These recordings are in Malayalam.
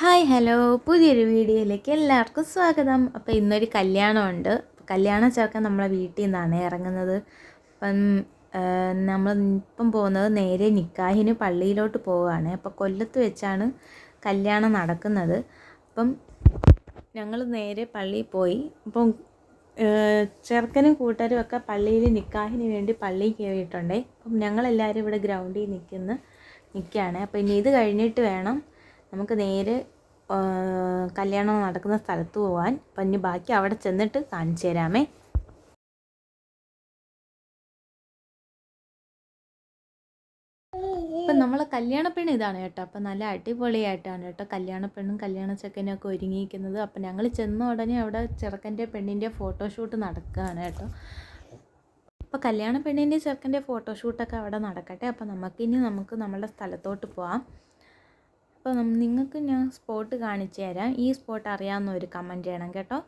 ഹായ് ഹലോ പുതിയൊരു വീഡിയോയിലേക്ക് എല്ലാവർക്കും സ്വാഗതം. അപ്പോൾ ഇന്നൊരു കല്യാണമുണ്ട്. കല്യാണ ചെറുക്കൻ നമ്മളെ വീട്ടിൽ നിന്നാണ് ഇറങ്ങുന്നത്. അപ്പം നമ്മൾ ഇപ്പം പോകുന്നത് നേരെ നിക്കാഹിന് പള്ളിയിലോട്ട് പോവുകയാണ്. അപ്പോൾ കൊല്ലത്ത് വെച്ചാണ് കല്യാണം നടക്കുന്നത്. അപ്പം ഞങ്ങൾ നേരെ പള്ളിയിൽ പോയി. അപ്പം ചെറുക്കനും കൂട്ടരും ഒക്കെ പള്ളിയിൽ നിക്കാഹിന് വേണ്ടി പള്ളിയിൽ കയറിയിട്ടുണ്ടേ. അപ്പം ഞങ്ങളെല്ലാവരും ഇവിടെ ഗ്രൗണ്ടിൽ നിൽക്കുകയാണ്. അപ്പോൾ ഇനി ഇത് കഴിഞ്ഞിട്ട് വേണം നമുക്ക് നേരെ കല്യാണം നടക്കുന്ന സ്ഥലത്ത് പോകാൻ. അപ്പം ഇനി ബാക്കി അവിടെ ചെന്നിട്ട് കാണിച്ചു തരാമേ. ഇപ്പം നമ്മളെ കല്യാണപ്പെണ്ണ് ഇതാണ് കേട്ടോ. അപ്പം നല്ല അടിപൊളിയായിട്ടാണ് കേട്ടോ കല്യാണപ്പെണ്ണും കല്യാണ ചെക്കനും ഒക്കെ ഒരുങ്ങിയിരിക്കുന്നത്. അപ്പം ഞങ്ങൾ ചെന്ന ഉടനെ അവിടെ ചെറുക്കൻ്റെ പെണ്ണിൻ്റെ ഫോട്ടോഷൂട്ട് നടക്കുകയാണ് കേട്ടോ. അപ്പോൾ കല്യാണ പെണ്ണിൻ്റെ ചെറുക്കൻ്റെ ഫോട്ടോഷൂട്ടൊക്കെ അവിടെ നടക്കട്ടെ. അപ്പം നമുക്ക് നമ്മളുടെ സ്ഥലത്തോട്ട് പോകാം. അപ്പോൾ നിങ്ങൾക്ക് ഞാൻ സ്പോട്ട് കാണിച്ചു തരാം. ഈ സ്പോട്ട് അറിയാവുന്ന ഒരു കമൻറ്റ് ചെയ്യണം കേട്ടോ.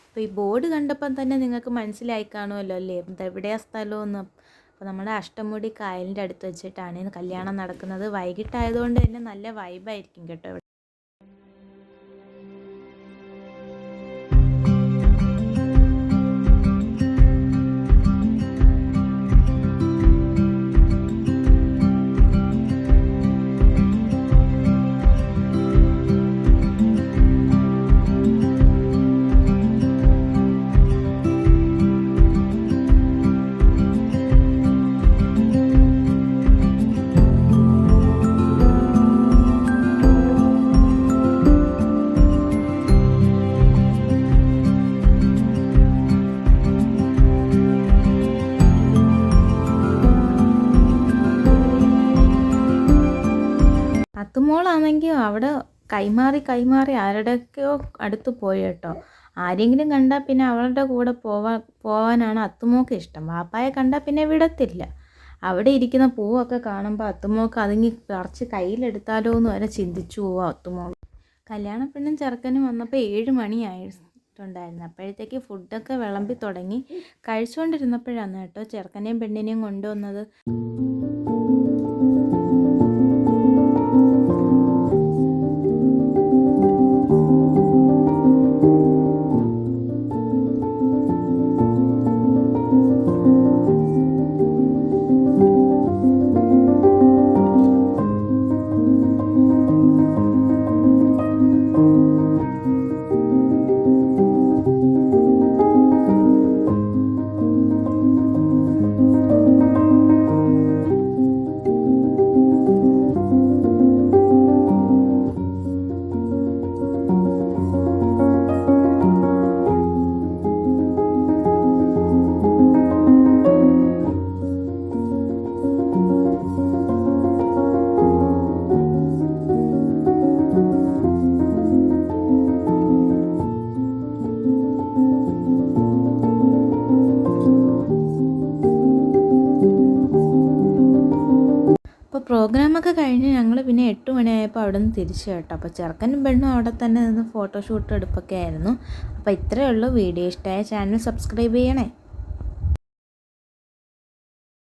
അപ്പോൾ ഈ ബോർഡ് കണ്ടപ്പം തന്നെ നിങ്ങൾക്ക് മനസ്സിലായി കാണുമല്ലോ അല്ലേ എവിടെയാണ് സ്ഥലമൊന്നും. അപ്പോൾ നമ്മുടെ അഷ്ടമുടി കായലിൻ്റെ അടുത്ത് വെച്ചിട്ടാണ് കല്യാണം നടക്കുന്നത്. വൈകിട്ടായതുകൊണ്ട് തന്നെ നല്ല വൈബായിരിക്കും കേട്ടോ. അത്തുമോളാണെങ്കിൽ അവിടെ കൈമാറി ആരുടെയൊക്കെയോ അടുത്ത് പോയി കേട്ടോ. ആരെങ്കിലും കണ്ടാൽ പിന്നെ അവളുടെ കൂടെ പോവാനാണ് അത്തുമോൾക്ക് ഇഷ്ടം. വാപ്പായെ കണ്ടാൽ പിന്നെ വിടത്തില്ല. അവിടെ ഇരിക്കുന്ന പൂവൊക്കെ കാണുമ്പോൾ അത്തുമോൾക്ക് അതിങ്ങി പറിച്ച് കയ്യിലെടുത്താലോ എന്ന് വരെ ചിന്തിച്ചു പോവാം അത്തുമോൾ. കല്യാണ പെണ്ണും ചെറുക്കനും വന്നപ്പോൾ 7 മണിയായിട്ടുണ്ടായിരുന്നു. അപ്പോഴത്തേക്ക് ഫുഡൊക്കെ വിളമ്പി തുടങ്ങി. കഴിച്ചുകൊണ്ടിരുന്നപ്പോഴാണ് കേട്ടോ ചെറുക്കനെയും പെണ്ണിനെയും കൊണ്ടുവന്നത്. അപ്പോൾ പ്രോഗ്രാമൊക്കെ കഴിഞ്ഞ് ഞങ്ങൾ പിന്നെ 8 മണിയായപ്പോൾ അവിടെ നിന്ന് തിരിച്ചു കേട്ടോ. അപ്പോൾ ചെറുക്കനും പെണ്ണും അവിടെ തന്നെ നിന്ന് ഫോട്ടോഷൂട്ട് എടുപ്പൊക്കെ ആയിരുന്നു. അപ്പോൾ ഇത്രയേ ഉള്ളൂ. വീഡിയോ ഇഷ്ടമായ ചാനൽ സബ്സ്ക്രൈബ് ചെയ്യണേ.